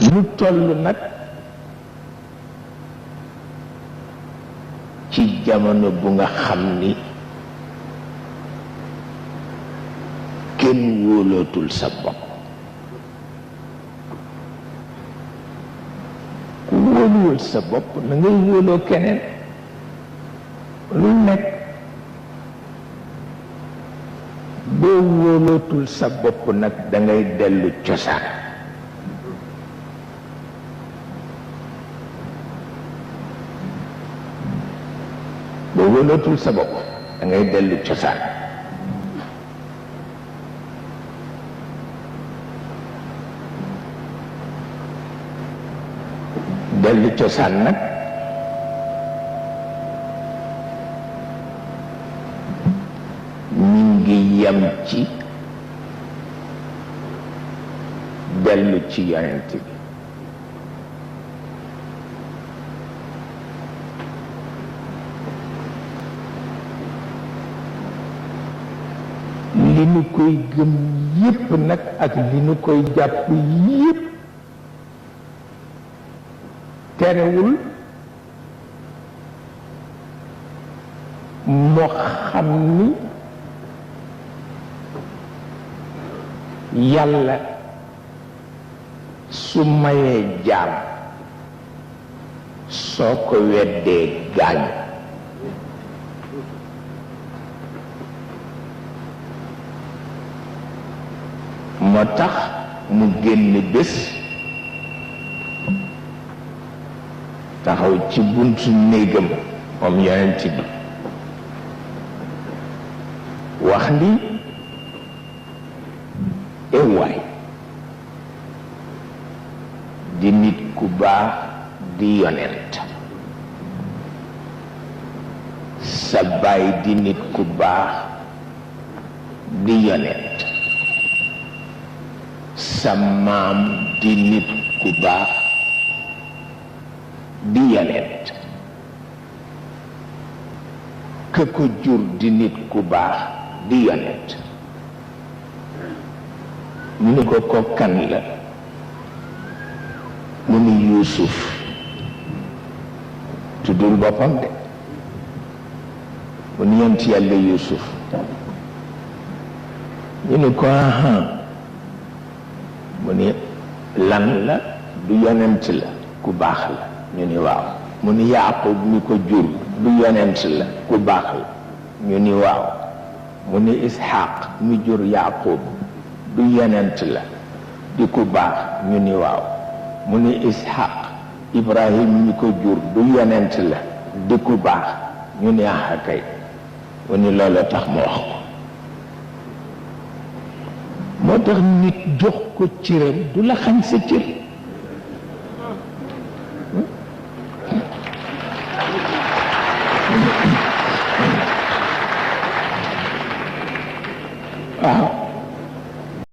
ñu toll nag ci jamono bu nga xam ni kenn wóolootul sa bopp. ku wóoluwul sa bopp na ngay wóoloo keneen lu nekk. boo wóolootul sa bopp nag dangay dellu cosaan. boo wóolootul sa bopp dangay dellu cosaan. dellu cosaan nag mi ngi yem ci dellu ci yonent bi. li nu koy gëm yépp nag ak li nu koy jàpp yépp terewul moo xam ni yàlla su mayee jaam soo ko weddee gaañ. moo tax mu génn bés taxaw ci buntu néegam moom yonent bi wax ni ewaay di nit ku baax di yonent, sa baay di nit ku baax di yonent, sa maam di nit ku baax di yonent, ka ko jur di nit ku baax di yonent. ñu ni ko kan la? mu ni Yuusuf. tuddul boppam de, mu ni yonent yàlla Yuusuf. ñu ni ko mu ni lan la? du yonent la, ku baax la. ñu ni waaw. mu ni Yaaqub mi ko jur du yonent la, ku baax la. ñu ni waaw. mu ni Isxaaq mi jur Yaaqub du yonent la, di ku baax. ñu ni waaw. mu ni Isxaaq Ibrahim mi ko jur du yonent la, di ku baax. ñu ni kay. mu ni loolu tax mu wax ko. moo tax nit jox ko cëram du la xañ sa cër. waaw